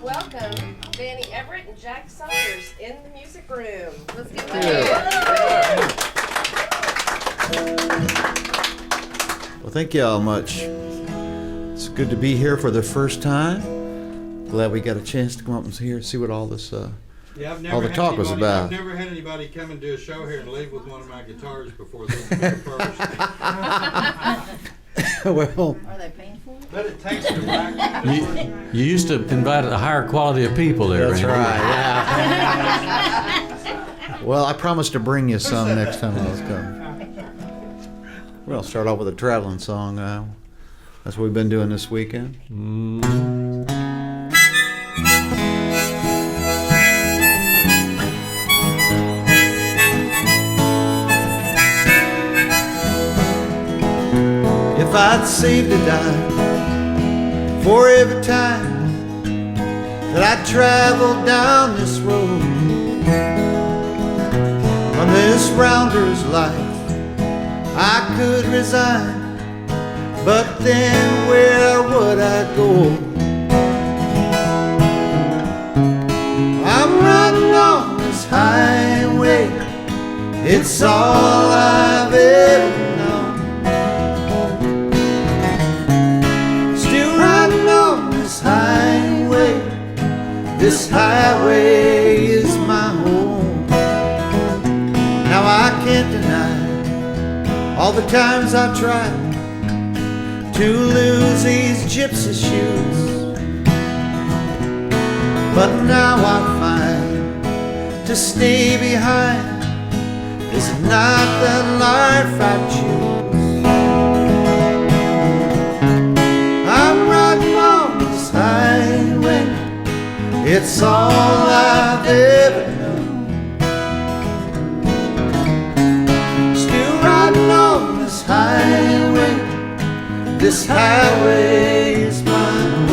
Welcome, Danny Everitt and Jack Saunders in the music room. Let's give them a hand. Well, thank you all much. It's good to be here for the first time. Glad we got a chance to come up and see what all this, all the talk was about. I've never had anybody come and do a show here and leave with one of my guitars before this is the first. Well, Are they painful? But it takes me back. You used to invite a higher quality of people there. that's Randy. right. Yeah. Well, I promise to bring you some next time I come. Well, I'll start off with a traveling song. That's what we've been doing this weekend. If I'd saved a dime for every time that I traveled down this road, from this rounder's life I could resign, but then where would I go? I'm riding on this highway, it's all I've ever known. Still riding on this highway, this highway is my home. Now I can't deny all the times I tried to lose these gypsy shoes, but now I find to stay behind is not the life I choose. I'm riding on this highway, it's all I've ever known. Still riding on this highway, this highway is my home.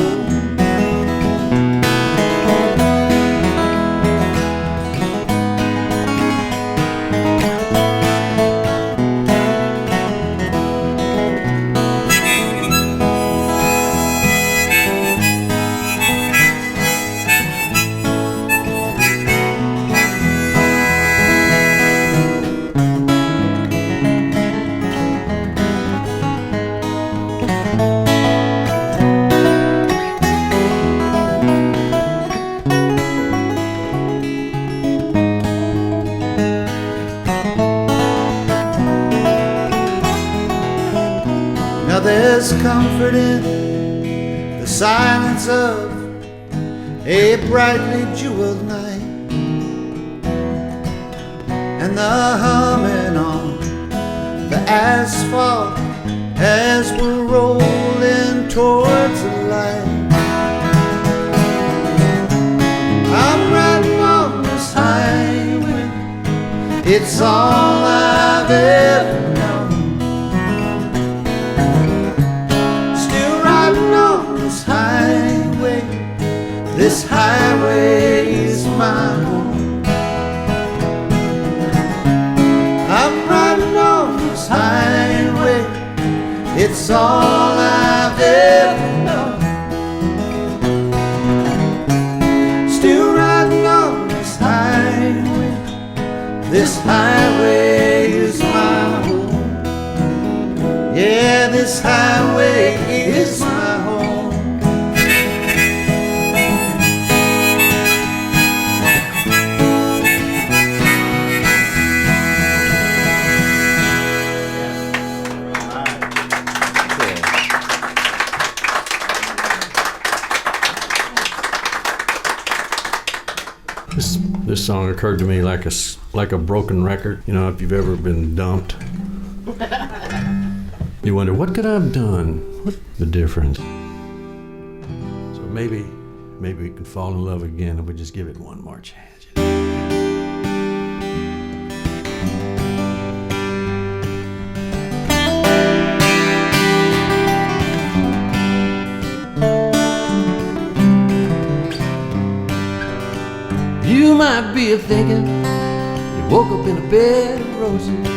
Now there's comfort in the silence of a brightly jeweled night, and the humming on the asphalt as we're rolling towards the light. I'm riding on this highway, it's all I've ever known. Highway, this highway is my home. I'm riding on this highway, it's all I've ever known. Still riding on this highway, this highway is my home. Yeah, this highway is my home. This song occurred to me like a broken record. You know, if you've ever been dumped, you wonder, what could I have done? What's the difference? So maybe we can fall in love again and we just give it one more chance. You might be thinking you woke up in a bed of roses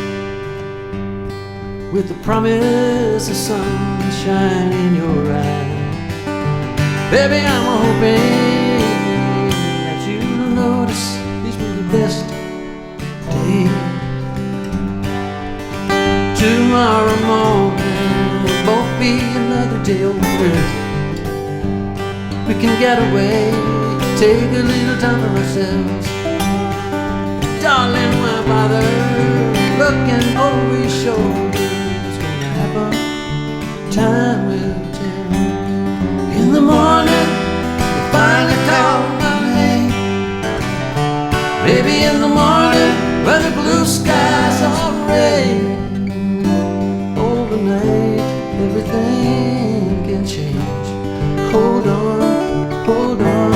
with the promise of sunshine in your eyes. Baby, I'm hoping later we can get away, take a little time for ourselves. Darling, why bother looking over your shoulder? It's gonna happen, time will tell. In the morning, you finally call my name. Maybe in the morning, when the blue skies are rain. Overnight, everything can change. Hold on, hold on.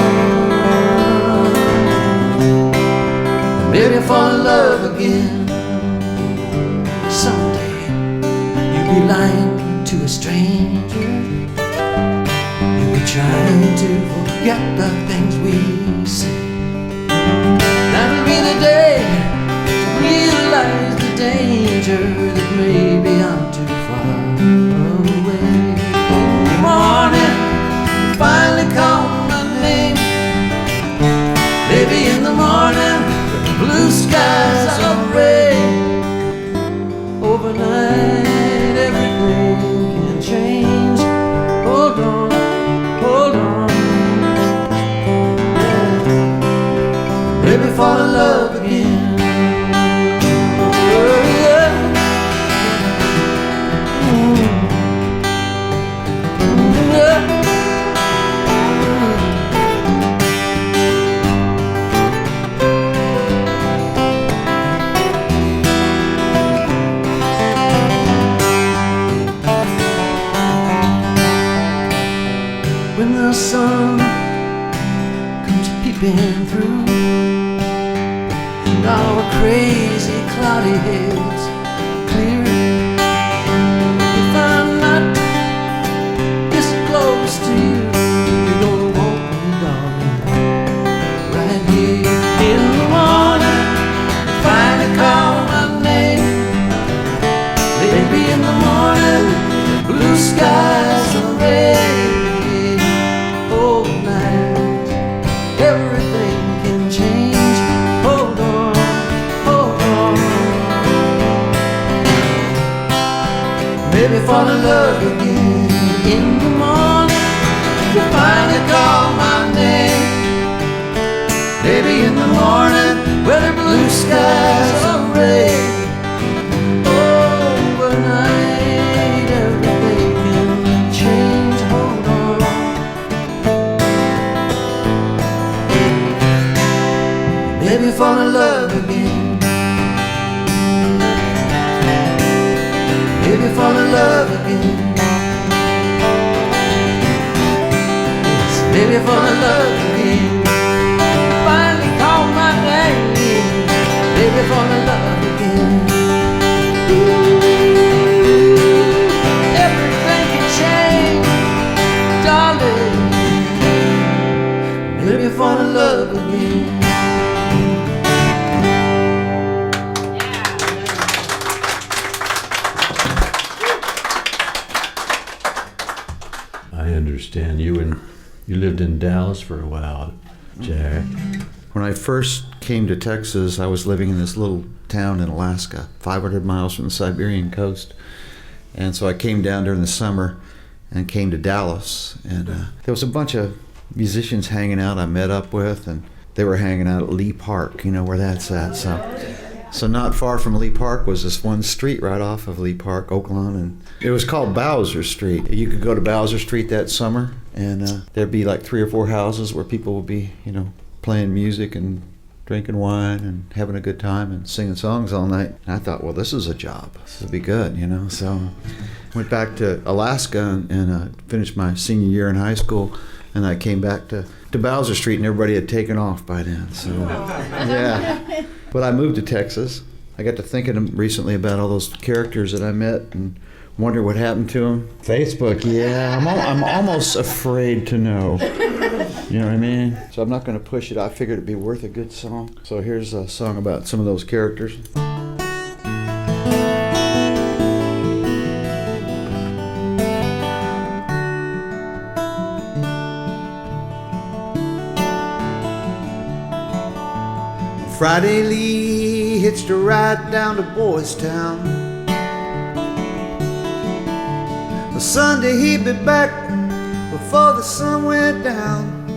Maybe fall in love again. Someday you'll be lying to a stranger. You'll be trying to forget the things we said. That'll be the day to realize the danger that maybe I'm too far away. In the morning, you finally call my name. Maybe in the morning, blue skies are rain. Overnight, everything can change. Hold on, hold on. Yeah. Maybe fall in love again. Oh, yeah. Yeah. When the sun comes peeping through and our crazy cloudy heads clear, if I'm not this close to you, you're gonna want me, darling, right here. In the morning, finally call my name. Maybe in the morning, blue skies are red. Everything can change. Hold on, hold on. Maybe fall in love again. In the morning, you finally call my name. Maybe in the morning, where the blue skies are red. Overnight, everything can change. Hold on. Maybe fall in love again. Maybe fall in love again. Yes, maybe fall in love again. Finally call my name. Maybe fall in love again. Ooh, everything can change, darling. Maybe fall in love again. I understand you lived in Dallas for a while, Jack. When I first came to Texas, I was living in this little town in Alaska, 500 miles from the Siberian coast. And so I came down during the summer and came to Dallas. And there was a bunch of musicians hanging out I met up with, and they were hanging out at Lee Park, you know where that's at. So not far from Lee Park was this one street right off of Lee Park, Oaklawn, and it was called Bowser Street. You could go to Bowser Street that summer, and there'd be like 3 or 4 houses where people would be, you know, playing music and drinking wine and having a good time and singing songs all night. And I thought, well, this is a job. This would be good, you know. So went back to Alaska and finished my senior year in high school, and I came back to Bowser Street, and everybody had taken off by then. So yeah. But I moved to Texas. I got to thinking recently about all those characters that I met and wonder what happened to them. Facebook, yeah. I'm almost afraid to know. You know what I mean? So I'm not going to push it. I figured it'd be worth a good song. So here's a song about some of those characters. Friday Lee hitched a ride down to Boys Town. Sunday he'd be back before the sun went down.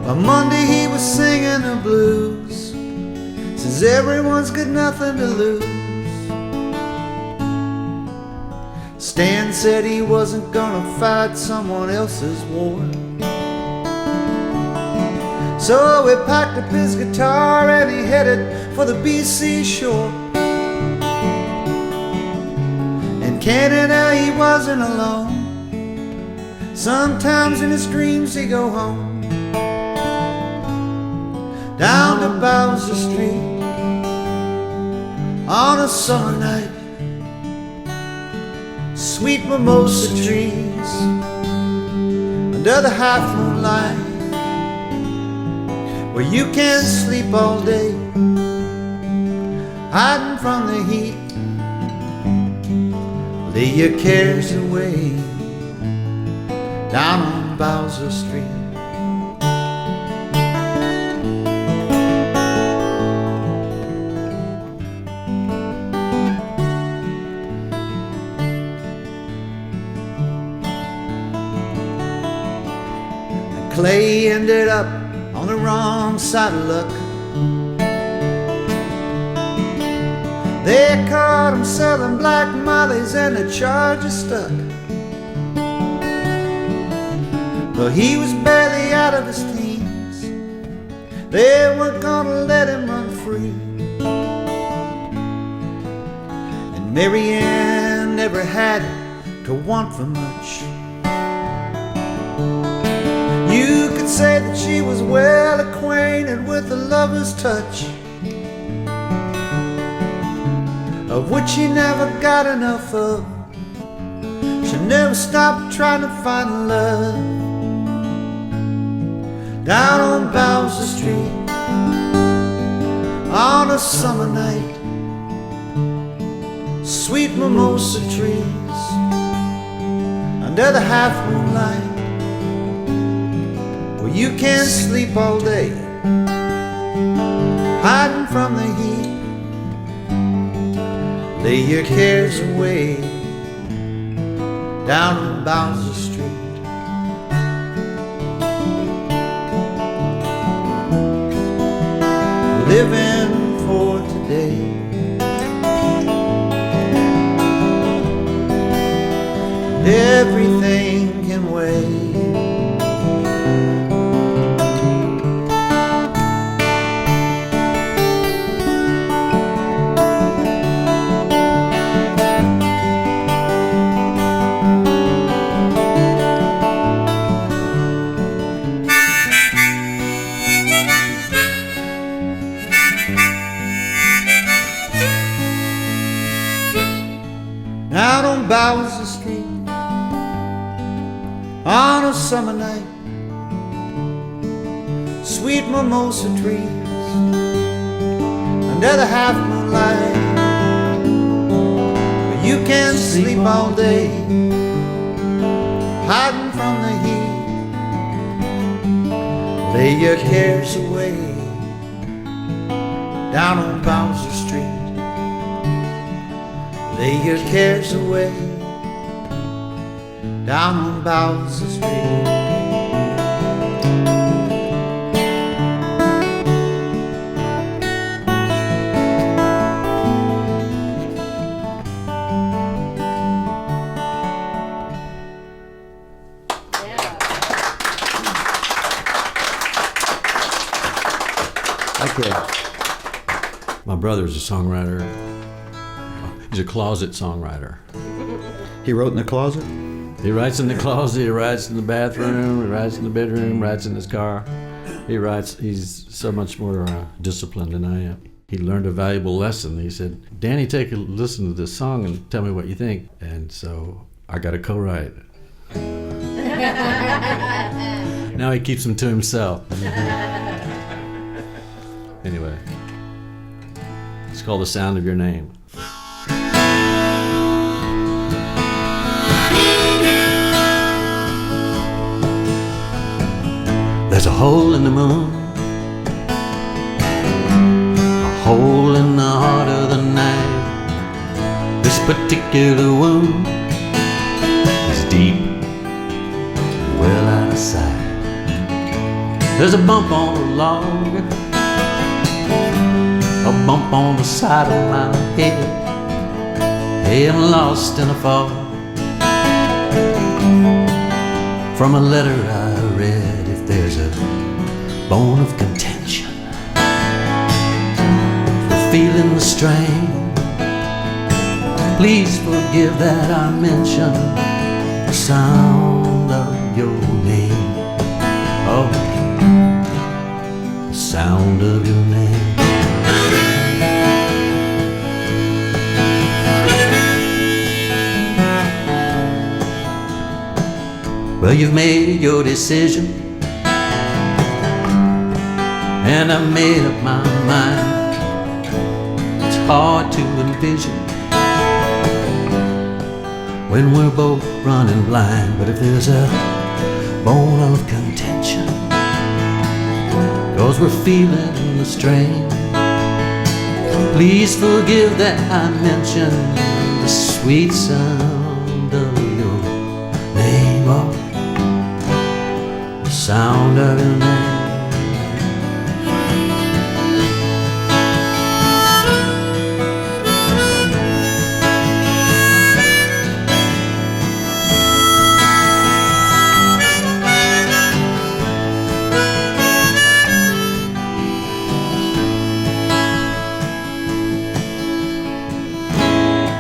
By Monday he was singing the blues, says everyone's got nothing to lose. Stan said he wasn't gonna fight someone else's war. So he packed up his guitar and he headed for the BC shore. In Canada he wasn't alone. Sometimes in his dreams he'd go home. Down to Bowser Street on a summer night. Sweet mimosa trees under the half moonlight, where you can't sleep all day, hiding from the heat. Lay your cares away down on Bowser Street. Clay ended up on the wrong side of luck. They caught him selling black mollies and the charges stuck. Though he was barely out of his teens, they weren't gonna let him run free. And Marianne never had to want for much. You could say that she was well acquainted with the lover's touch, of which she never got enough of. She never stopped trying to find love. Down on Bowser Street on a summer night, sweet mimosa trees under the half moonlight, where you can't sleep all day, hiding from the heat. Lay your cares away down on Bowser Street. Living for today, everything can wait. Out on Bowser Street on a summer night, sweet mimosa trees under the half moonlight, where you can't sleep all day, hiding from the heat. Lay your cares away down on Bowser Street. Lay your cares away down on Bowser Street. Okay. My brother's a songwriter. He's a closet songwriter. He wrote in the closet? He writes in the closet, he writes in the bathroom, he writes in the bedroom, writes in his car. He's so much more disciplined than I am. He learned a valuable lesson. He said, Danny, take a listen to this song and tell me what you think. And so I got to co-write. Now he keeps them to himself. Anyway, it's called The Sound of Your Name. There's a hole in the moon, a hole in the heart of the night. This particular wound is deep well out of sight. There's a bump on the log, a bump on the side of my head. Hey, I'm lost in a fog from a letter I read. If there's a bone of contention for feeling the strain, please forgive that I mention the sound of your name. Oh, the sound of your name. Well, you've made your decision, and I've made up my mind. It's hard to envision when we're both running blind. But if there's a bone of contention, 'cause we're feeling the strain, please forgive that I mentioned the sweet sound of your name. Oh, the sound of your name.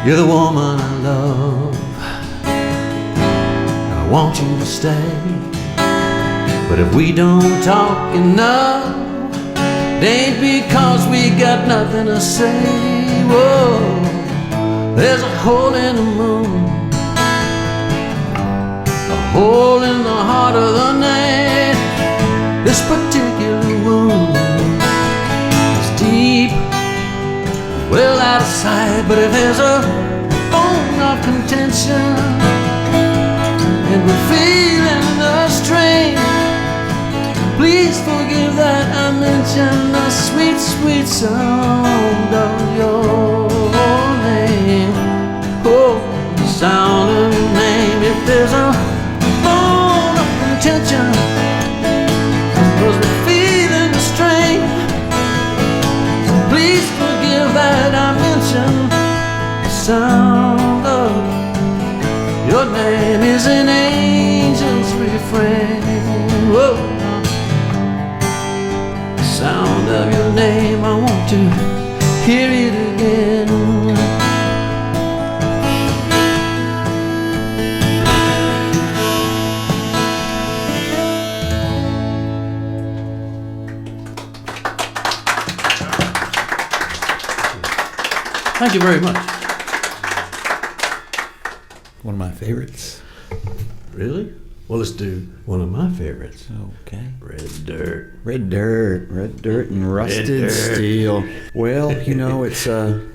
You're the woman I love, and I want you to stay. But if we don't talk enough, it ain't because we got nothing to say. Whoa, there's a hole in the moon, a hole in the heart of the night. This particular wound is deep, well out of sight. But if there's a bone of contention and we're feeling the strain, please forgive that I mentioned the sweet, sweet sound of your name. Oh, the sound of your name. If there's a bone of contention, 'cause we're feeling the strain, please forgive that I mentioned the sound of your name is an angel's refrain. Whoa, the sound of your name, I want to hear it again. Thank you very much. One of my favorites. Really? Well, let's do one of my favorites. Okay. Red Dirt. Red dirt and rusted Red dirt. steel. Well, you know, it's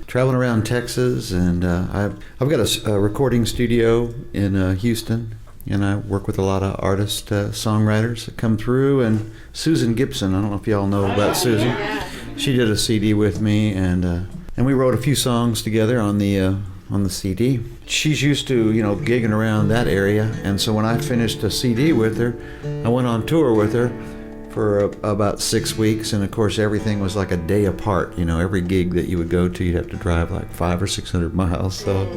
traveling around Texas, and I've got a recording studio in Houston, and I work with a lot of artists, songwriters that come through. And Susan Gibson, I don't know if y'all know about Susan. Yeah. She did a CD with me, and we wrote a few songs together on the CD. She's used to, you know, gigging around that area, and so when I finished a CD with her, I went on tour with her for about 6 weeks, and of course everything was like a day apart. You know, every gig that you would go to, you'd have to drive like 500 or 600 miles. So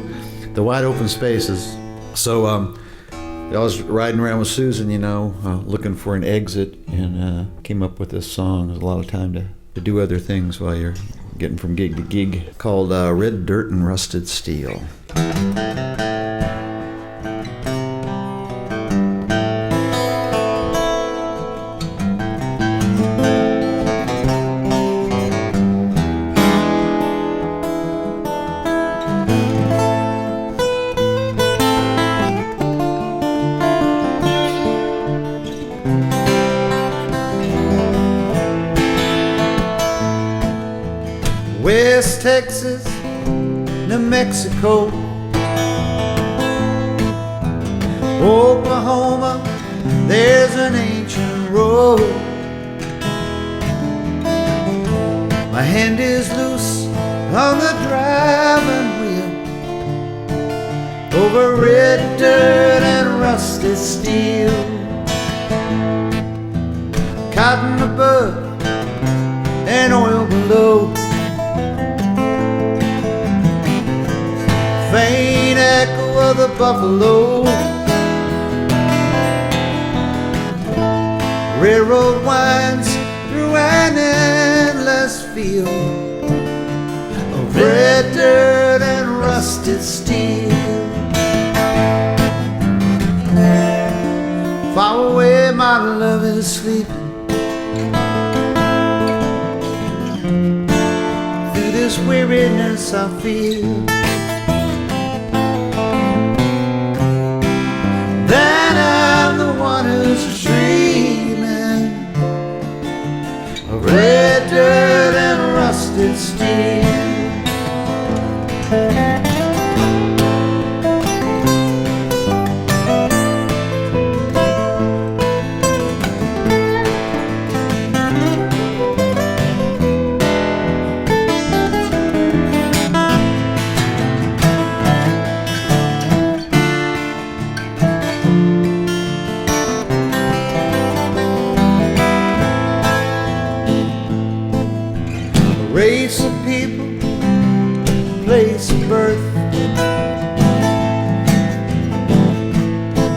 the wide open spaces. So I was riding around with Susan, you know, looking for an exit, and came up with this song. There's a lot of time to do other things while you're getting from gig to gig, called Red Dirt and Rusted Steel. West Texas, New Mexico, Oklahoma, there's an ancient road. My hand is loose on the driving wheel, over red dirt and rusted steel. cotton above and oil below. Faint echo of the buffalo. Railroad winds through an endless field of red dirt and rusted steel. Far away my love is sleeping. Through this weariness I feel that I'm the one who's dreaming of red dirt and rusted steel. Race of people, place of birth,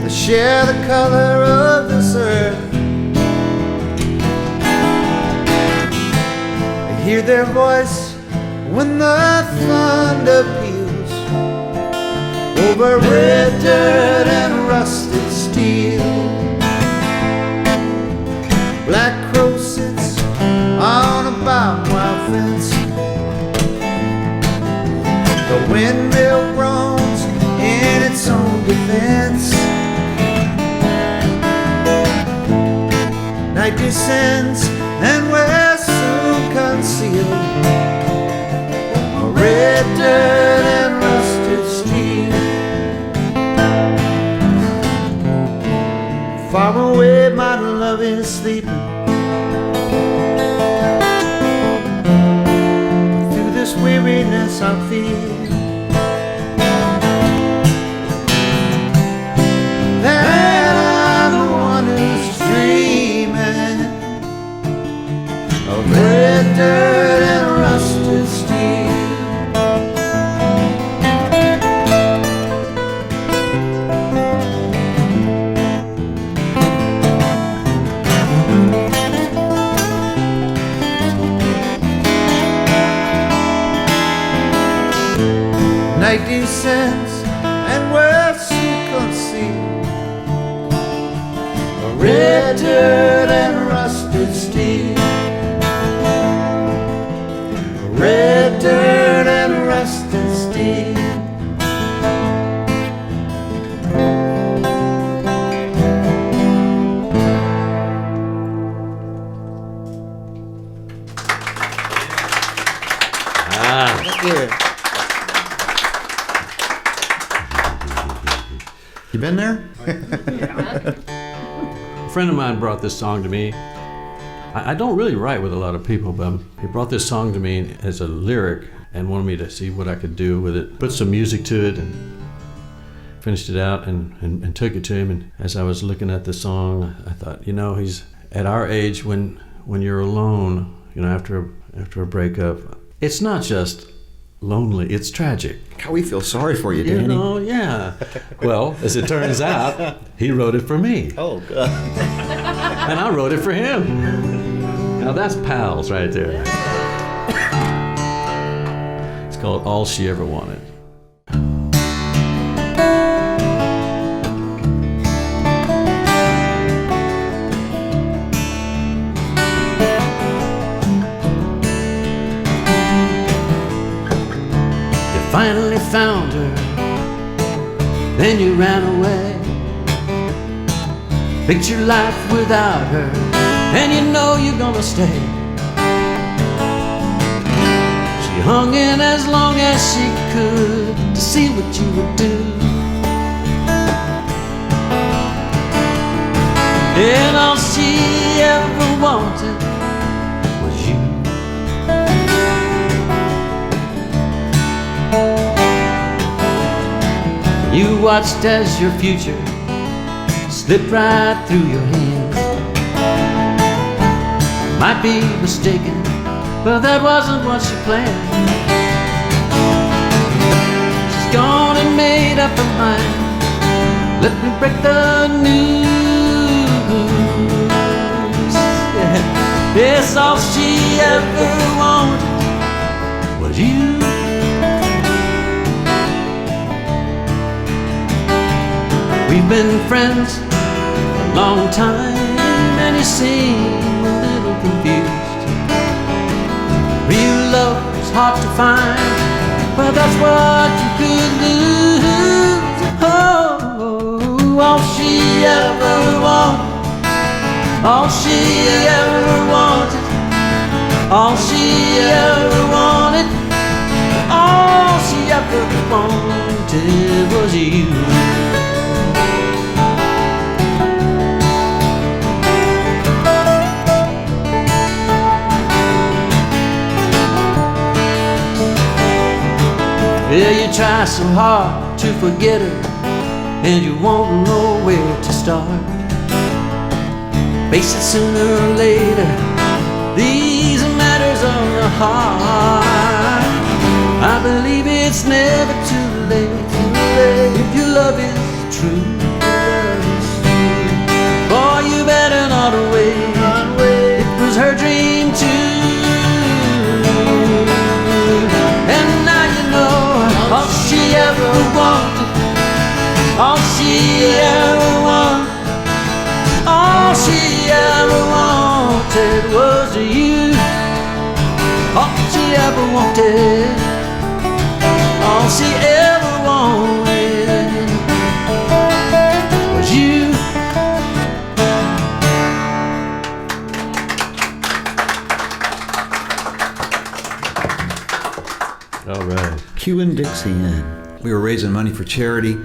they share the color of this earth. I hear their voice when the thunder peals over red dirt and rusted steel. Black crow sits on a barbed wire fence. The windmill groans in its own defense. Night descends and we're soon concealed. Red dirt and rusted steel. Far away my love is sleeping. Through this weariness I feel that I'm the one who's dreaming of red dirt and rusted steel. Night descends and we're soon concealed. Red dirt and rusted steel. Red dirt and rusted steel. You been there? A friend of mine brought this song to me. I don't really write with a lot of people, but he brought this song to me as a lyric and wanted me to see what I could do with it. Put some music to it and finished it out and took it to him. And as I was looking at the song, I thought, you know, he's at our age when you're alone, you know, after a breakup. It's not just lonely, it's tragic. God, we feel sorry for you, Danny. You know, yeah. Well, as it turns out, he wrote it for me. Oh, God. And I wrote it for him. Now that's pals right there. It's called All She Ever Wanted. Finally found her, then you ran away. Picture life without her, and you know you're gonna stay. She hung in as long as she could to see what you would do. And all she ever wanted was you. You watched as your future slipped right through your hands. might be mistaken, but that wasn't what she planned. She's gone and made up her mind. Let me break the news. Yeah. Yes, all she ever wanted was you. We've been friends a long time, and you seem a little confused. Real love is hard to find, but that's what you could lose. Oh, all she ever wanted, all she ever wanted, all she ever wanted, all she ever wanted was you. Yeah, you try so hard to forget her, and you won't know where to start. Face it, sooner or later, these are matters of the heart. I believe it's never too late if your love is true. Boy, you better not wait. It was her dream too. And now you know all she ever wanted, all she ever wanted, all she ever wanted was you. All she ever wanted, all she ever wanted was you. All right. Q and Dixie in. We were raising money for charity,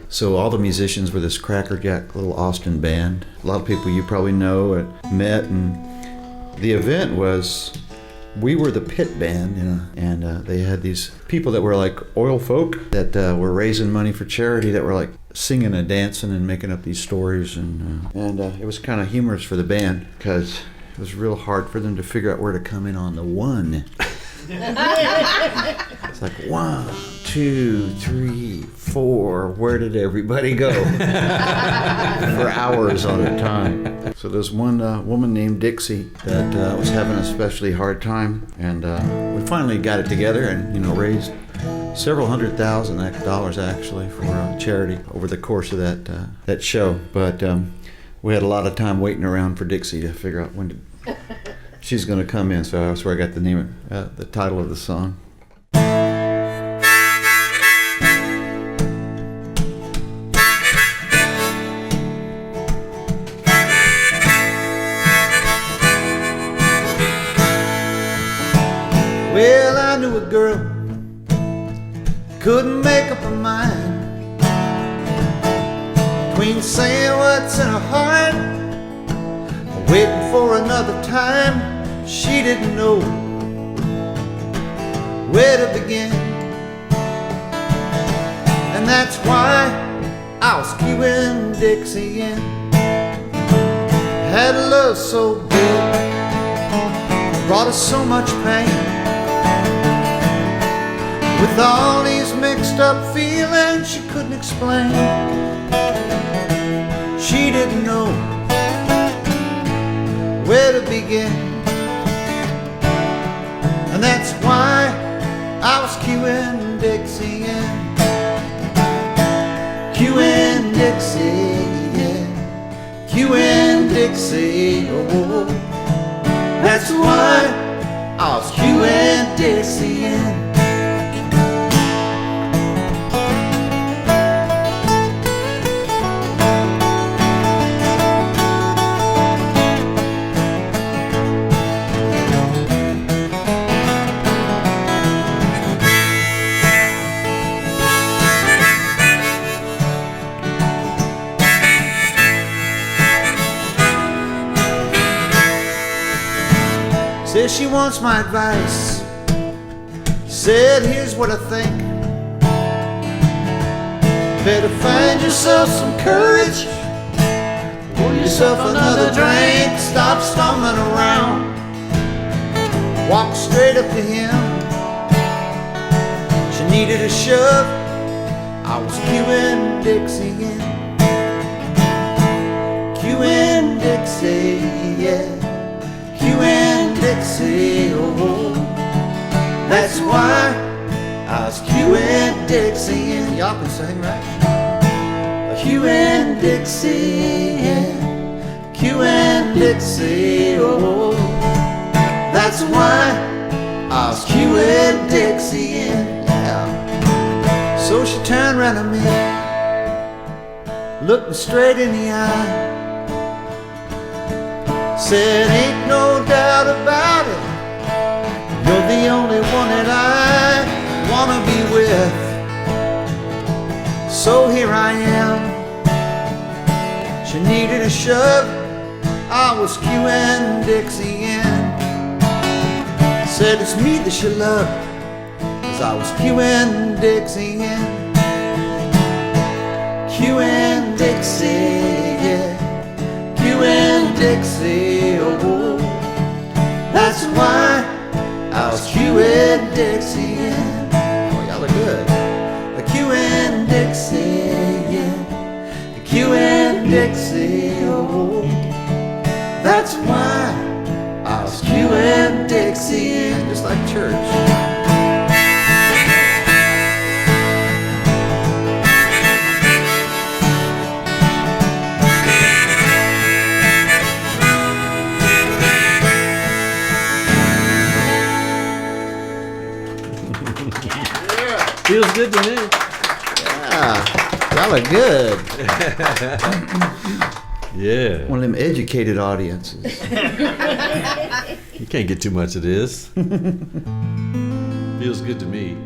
so all the musicians were this crackerjack little Austin band. A lot of people you probably know met, and the event was, we were the pit band, and they had these people that were like oil folk that were raising money for charity, that were like singing and dancing and making up these stories, and it was kind of humorous for the band because it was real hard for them to figure out where to come in on the one. It's like 1, 2, 3, 4. Where did everybody go? For hours on a time. So there's one woman named Dixie that was having an especially hard time, and we finally got it together and raised several $100,000 actually for charity over the course of that show. But we had a lot of time waiting around for Dixie to figure out when to. She's going to come in, so that's where I got the name, the title of the song. Well, I knew a girl couldn't make up her mind between saying what's in her heart, waiting for another time. She didn't know where to begin, and that's why I was queuing Dixie in. Had a love so big, brought us so much pain, with all these mixed up feelings she couldn't explain. She didn't know where to begin, and that's why I was queuing Dixie in. Queuing Dixie, yeah. Queuing Dixie, oh. That's why I was queuing Dixie in. Says she wants my advice. Said, here's what I think. Better find yourself some courage. Pour yourself another drink. Stop stumbling around. walked straight up to him. She needed a shove, I was queuing Dixie in. Queuing Dixie, yeah. Queuing Dixie, oh. That's why I was queuing Dixie in. Y'all can sing, right? Queuing Dixie, yeah. Queuing Dixie, oh. That's why I was queuing Dixie in, yeah. So she turned around to me, looked me straight in the eye, said, ain't no doubt about it, you're the only one that I wanna be with. So here I am. She needed a shove, I was queuing Dixie in. Said it's me that she loved, 'cause I was queuing Dixie in. Queuing Dixie, yeah. Queuing Dixie, oh. That's why I was queuing Dixie in. Oh, y'all are good. Queuing Dixie, yeah. Queuing Dixie, oh. That's why I was queuing Dixie in, just like church. Feels good to me. Yeah, y'all are good. Yeah. One of them educated audiences. You can't get too much of this. Feels good to me.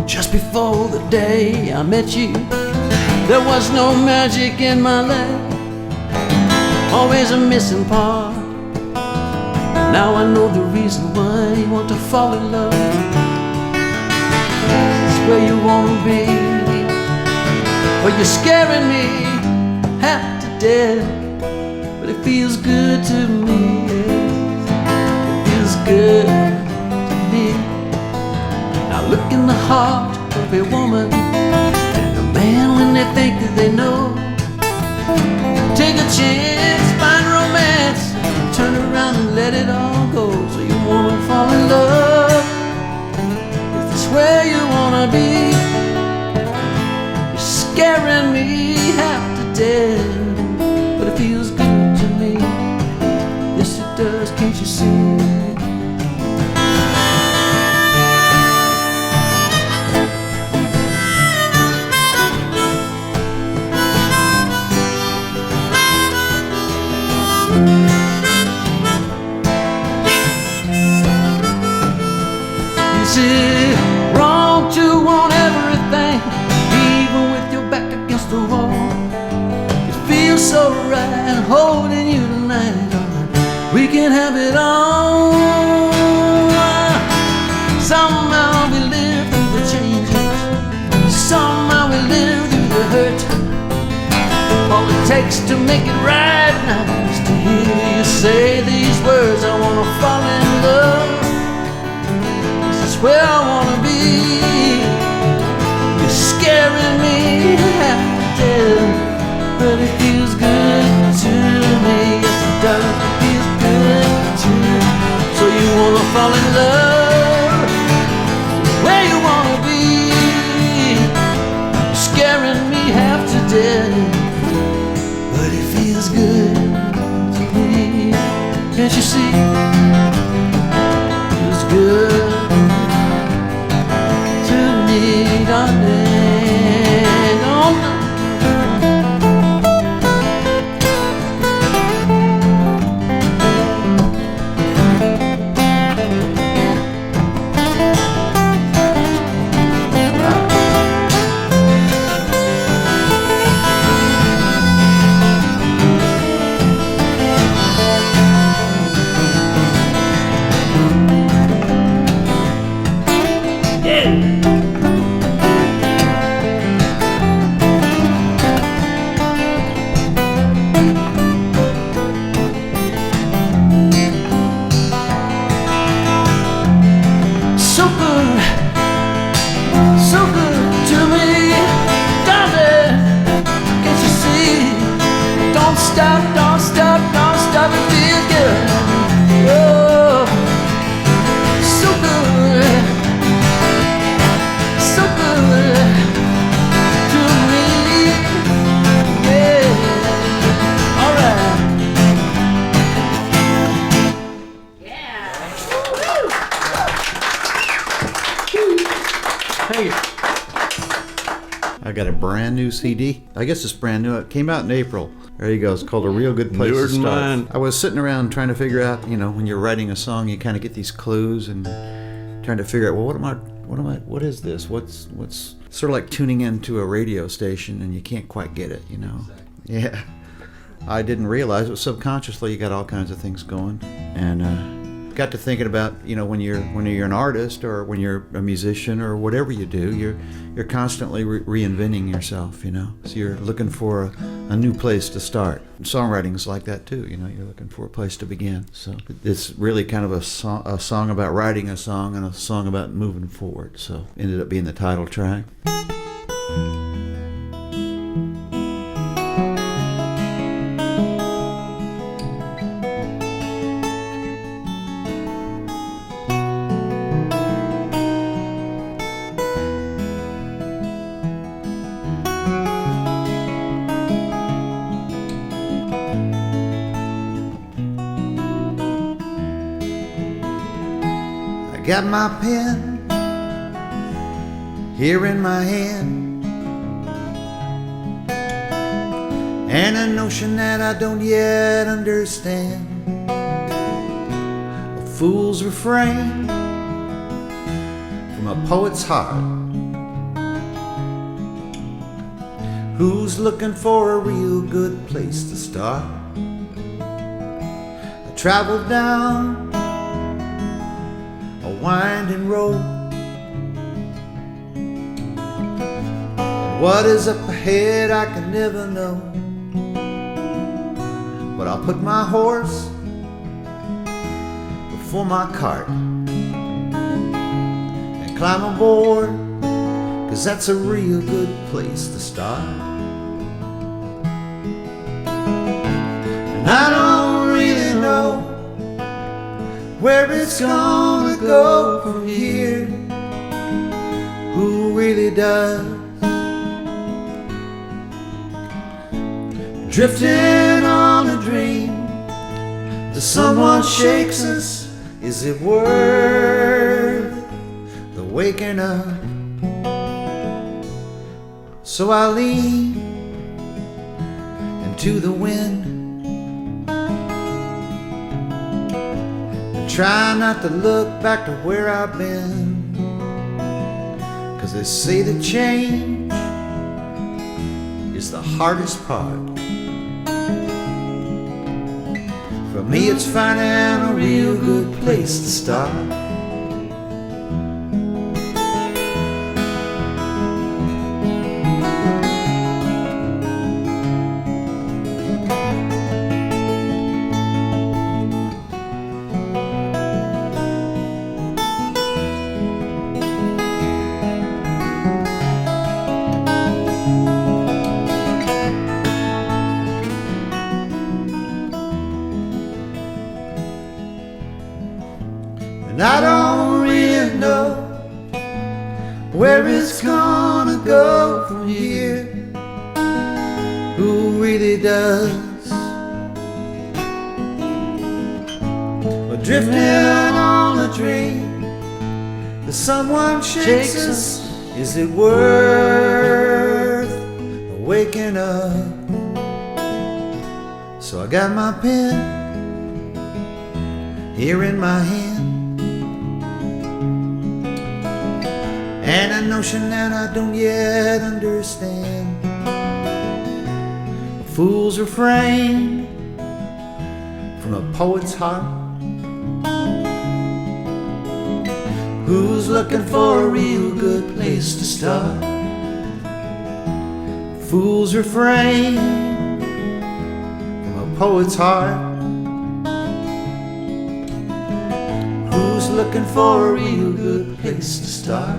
Just before the day I met you, there was no magic in my life, always a missing part. Now I know the reason why you want to fall in love. It's where you want to be, but you're scaring me half to death. But it feels good to me, it feels good to me. Now look in the heart of a woman and a man when they think that they know. Take a chance, find romance, turn around and let it all go. So you wanna fall in love, if it's where you wanna be. You're scaring me half to death, but it feels good to me. Yes it does, can't you see? Is it wrong to want everything, even with your back against the wall? It feels so right holding you tonight. We can have it all. Somehow we live through the changes, somehow we live through the hurt. All it takes to make it right now is to hear you say these words. I wanna fall in love, that's where I wanna be. You're scaring me half to death, but it feels good to me. Yes it does, it feels good to me. So you wanna fall in love, where you wanna be. You're scaring me half to death, but it feels good to me. Can't you see? It feels good to me, darling. Oh, no. got a brand new CD. I guess it's brand new. It came out in April. There you go. It's called A Real Good Place Newer to than Start. mine. I was sitting around trying to figure out, when you're writing a song, you kind of get these clues and trying to figure out, well, what is this? What's sort of like tuning into a radio station and you can't quite get it, Yeah. I didn't realize it. Subconsciously you got all kinds of things going, and got to thinking about when you're an artist or when you're a musician or whatever you do, you're constantly reinventing yourself, so you're looking for a new place to start. Songwriting's like that too, you're looking for a place to begin. So it's really kind of a song about writing a song and a song about moving forward. So ended up being the title track. Got my pen here in my hand, and a notion that I don't yet understand. A fool's refrain from a poet's heart, who's looking for a real good place to start. I traveled down a winding road, and what is up ahead I can never know. But I'll put my horse before my cart and climb aboard, 'cause that's a real good place to start. And I don't really know where it's gonna go from here. Who really does? Drifting on a dream till someone shakes us. Is it worth the waking up? So I lean into the wind, try not to look back to where I've been, 'cause they say that change is the hardest part. For me it's finding a real good place to start. And I don't really know where it's gonna go from here. Who really does? We're drifting on a dream that someone shakes us. Is it worth waking up? So I got my pen here in my hand, and a notion that I don't yet understand. A fool's refrain from a poet's heart, who's looking for a real good place to start. A fool's refrain from a poet's heart, who's looking for a real good place to start.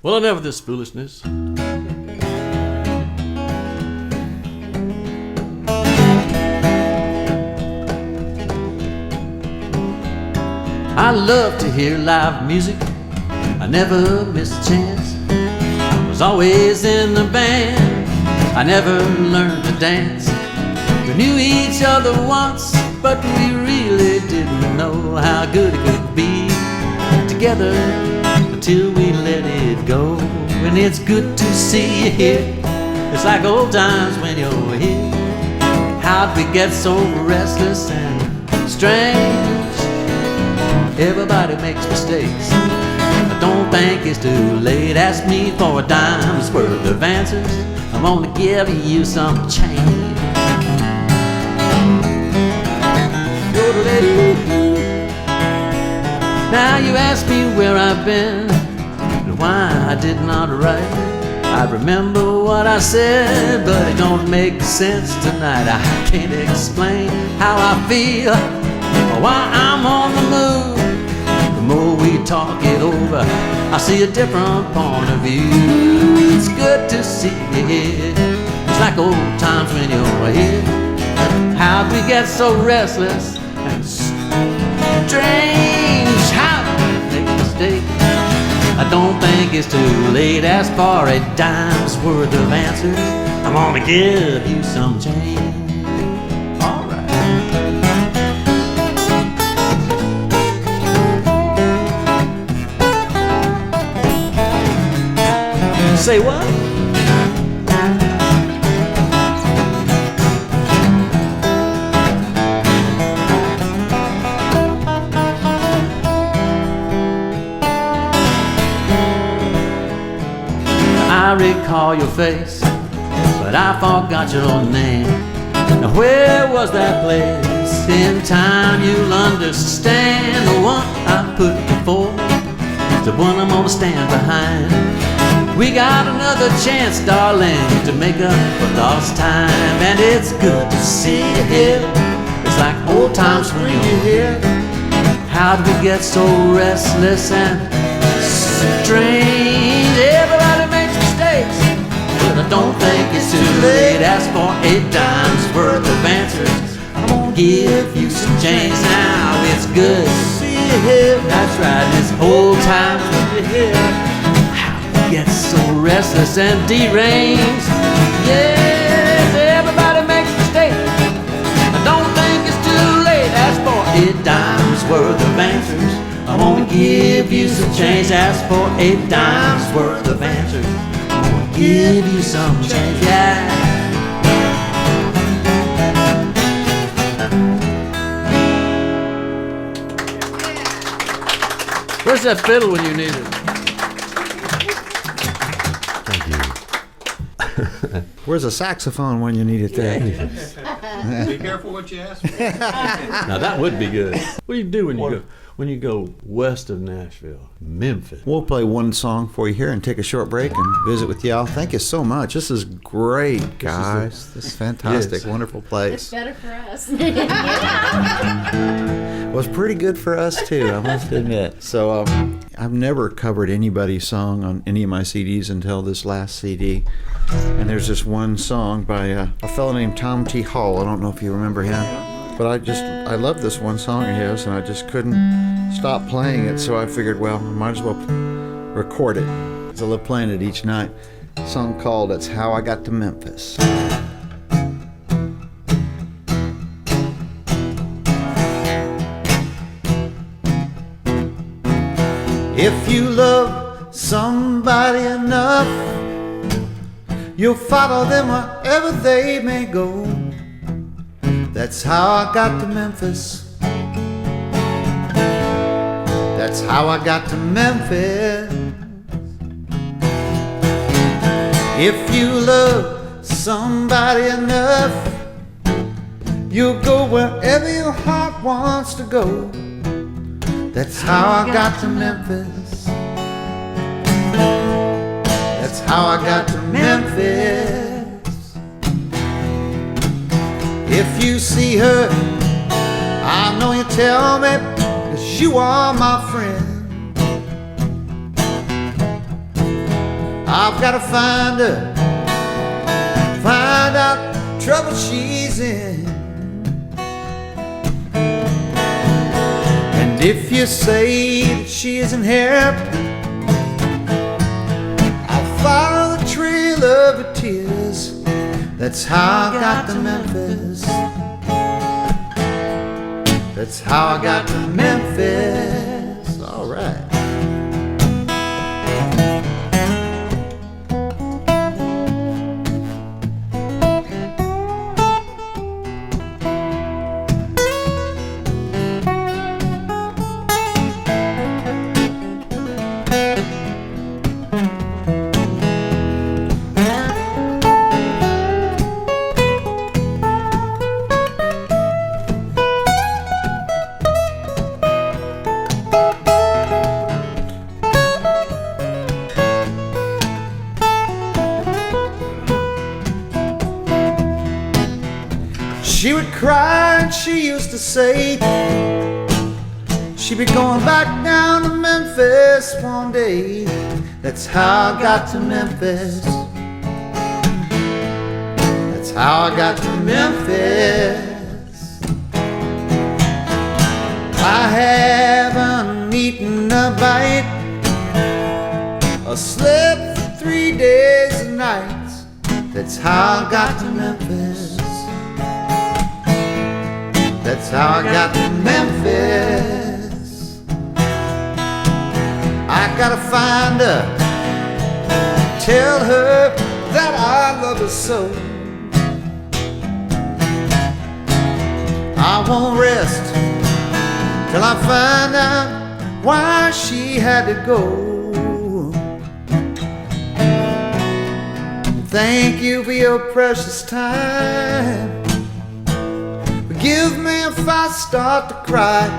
Well, enough of this foolishness. I love to hear live music. I never miss a chance. I was always in the band. I never learned to dance. We knew each other once, but we really didn't know how good it could be together until we let it go. And it's good to see you here. It's like old times when you're here. How'd we get so restless and strange? Everybody makes mistakes. I don't think it's too late. Ask me for a dime's worth of answers. I'm gonna give you some change. Now you ask me where I've been and why I did not write. I remember what I said, but it don't make sense tonight. I can't explain how I feel or why I'm on the move. The more we talk it over, I see a different point of view. It's good to see you here. It's like old times when you're here. How'd we get so restless and strange? How did we make mistakes? I don't think it's too late. Ask for a dime's worth of answers. I'm gonna give you some change. All right. Say what? I recall your face, but I forgot your name. Now where was that place in time? You'll understand. The one I put before is the one I'm gonna stand behind. We got another chance, darling, to make up for lost time. And it's good to see you here. It's like old times when you're here. How'd we get so restless and strange? Everybody makes mistakes, but I don't think it's too late. Ask for a dime's worth of answers. I'm gonna give you some change. Now it's good to see you here. That's right, this whole time when you're here. How we get so restless and deranged? Yes, everybody makes mistakes. I don't think it's too late. Ask for a dime's worth of answers. I'm gonna give you some change. Ask for a dime's worth of answers. I'm gonna give you some change, yeah. Where's that fiddle when you need it? Thank you. Where's a saxophone when you need it there? Be careful what you ask for. Now that would be good. What do you do when you go west of Nashville, Memphis? We'll play one song for you here and take a short break and visit with y'all. Thank you so much. This is great, guys. This is fantastic. Yes. Wonderful It's place. better for us. It was pretty good for us too, I must admit. So I've never covered anybody's song on any of my CDs until this last CD. And there's this one song by a fellow named Tom T. Hall. I don't know if you remember him. But I love this one song of his, and I just couldn't stop playing it. So I figured, well, I might as well record it. So I love playing it each night. A song called "That's How I Got to Memphis." If you love somebody enough, you'll follow them wherever they may go. That's how I got to Memphis. That's how I got to Memphis. If you love somebody enough, you'll go wherever your heart wants to go. That's how I got to Memphis. That's how I got to Memphis. If you see her, I know you tell me, 'cause you are my friend. I've got to find her, find out the trouble she's in. And And if you say that she isn't here, I'll follow the trail of her tears. That's how I got to Memphis. That's how I got to Memphis. All right. She would cry and she used to say she'd be going back down to Memphis one day. That's how I got to Memphis. That's how I got to Memphis. I haven't eaten a bite or slept for 3 days and nights. That's how I got to Memphis. That's how I got to Memphis. I gotta find her, tell her that I love her so. I won't rest till I find out why she had to go. Thank you for your precious time. Forgive me if I start to cry.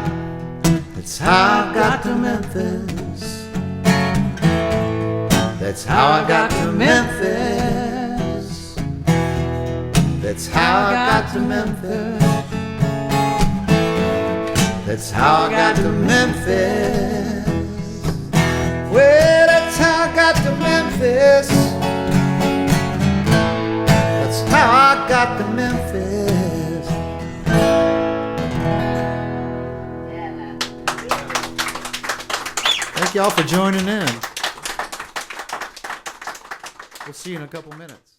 That's how I got to Memphis. That's how I got to Memphis. That's how I got to Memphis. That's how I got to Memphis. Well, that's how I got to Memphis. That's how I got to Memphis. Thank y'all for joining in. We'll see you in a couple minutes.